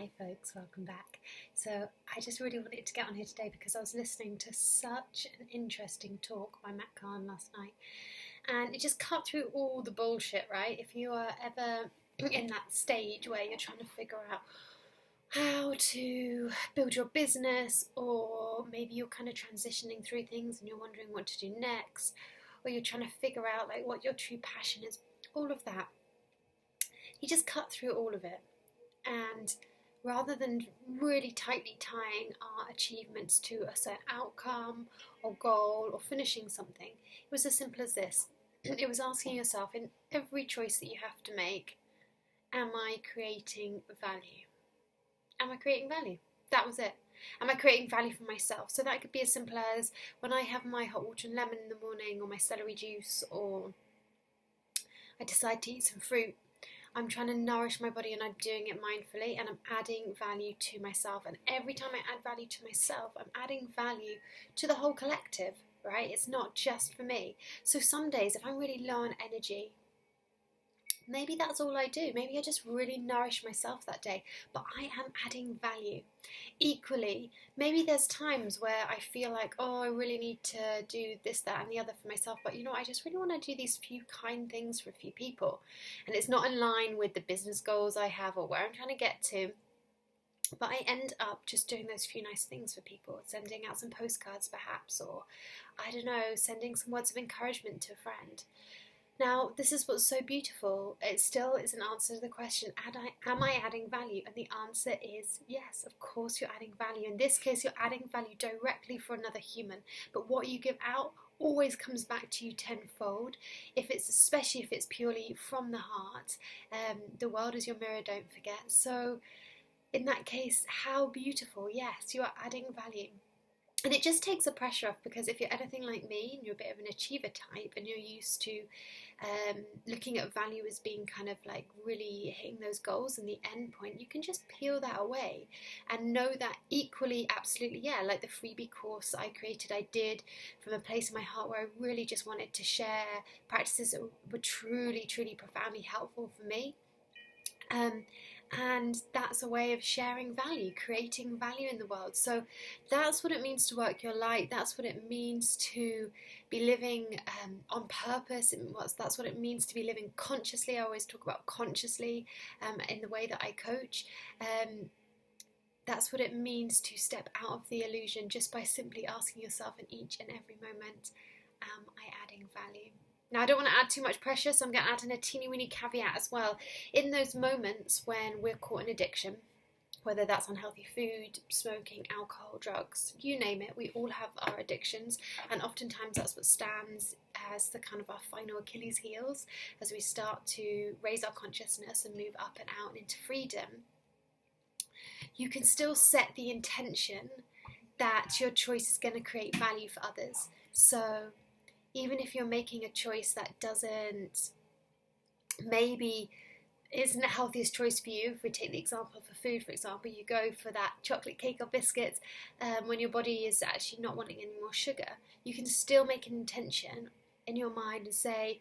Hi folks, welcome back. So I just really wanted to get on here today because I was listening to such an interesting talk by Matt Kahn last night, and it just cut through all the bullshit, right? If you are ever in that stage where you're trying to figure out how to build your business, or maybe you're kind of transitioning through things and you're wondering what to do next, or you're trying to figure out like what your true passion is, all of that, he just cut through all of it. And rather than really tightly tying our achievements to a certain outcome or goal or finishing something, it was as simple as this. It was asking yourself, in every choice that you have to make, am I creating value? Am I creating value? That was it. Am I creating value for myself? So that could be as simple as when I have my hot water and lemon in the morning, or my celery juice, or I decide to eat some fruit. I'm trying to nourish my body and I'm doing it mindfully, and I'm adding value to myself. And every time I add value to myself, I'm adding value to the whole collective, right? It's not just for me. So some days, if I'm really low on energy, maybe that's all I do. Maybe I just really nourish myself that day, but I am adding value. Equally, maybe there's times where I feel like, oh, I really need to do this, that, and the other for myself, but I just really want to do these few kind things for a few people. And it's not in line with the business goals I have or where I'm trying to get to. But I end up just doing those few nice things for people, sending out some postcards perhaps, or I don't know, sending some words of encouragement to a friend. Now, this is what's so beautiful. It still is an answer to the question, am I adding value? And the answer is yes, of course you're adding value. In this case, you're adding value directly for another human. But what you give out always comes back to you tenfold, especially if it's purely from the heart. The world is your mirror, don't forget. So in that case, how beautiful. Yes, you are adding value. And it just takes the pressure off, because if you're anything like me and you're a bit of an achiever type and you're used to looking at value as being kind of like really hitting those goals and the end point, you can just peel that away and know that equally, absolutely, yeah, like the freebie course I created, I did from a place in my heart where I really just wanted to share practices that were truly, truly profoundly helpful for me. And that's a way of sharing value, creating value in the world. So that's what it means to work your light. That's what it means to be living on purpose. That's what it means to be living consciously. I always talk about consciously in the way that I coach. That's what it means to step out of the illusion just by simply asking yourself in each and every moment, am I adding value? Now, I don't want to add too much pressure, so I'm going to add in a teeny weeny caveat as well. In those moments when we're caught in addiction, whether that's unhealthy food, smoking, alcohol, drugs, you name it, we all have our addictions, and oftentimes that's what stands as the kind of our final Achilles heels as we start to raise our consciousness and move up and out into freedom. You can still set the intention that your choice is going to create value for others. So even if you're making a choice that maybe isn't the healthiest choice for you, if we take the example for food, for example, you go for that chocolate cake or biscuits when your body is actually not wanting any more sugar, you can still make an intention in your mind and say,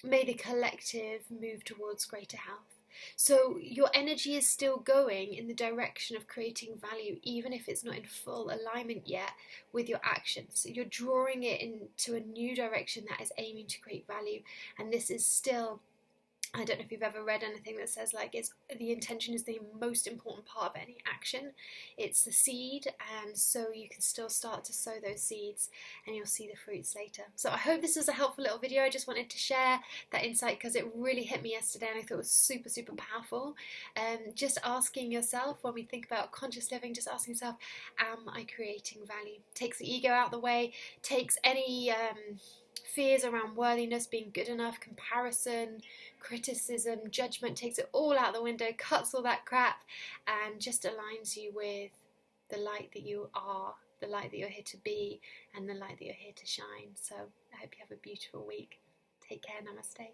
may the collective move towards greater health. So your energy is still going in the direction of creating value, even if it's not in full alignment yet with your actions. You're drawing it into a new direction that is aiming to create value. And this is still, I don't know if you've ever read anything that says like the intention is the most important part of any action. It's the seed, and so you can still start to sow those seeds and you'll see the fruits later. So I hope this was a helpful little video. I just wanted to share that insight because it really hit me yesterday and I thought it was super, super powerful. Just asking yourself, when we think about conscious living, just asking yourself, am I creating value? Takes the ego out of the way, takes any fears around worthiness, being good enough, comparison, criticism, judgment, takes it all out the window, cuts all that crap, and just aligns you with the light that you are, the light that you're here to be, and the light that you're here to shine. So I hope you have a beautiful week. Take care. Namaste.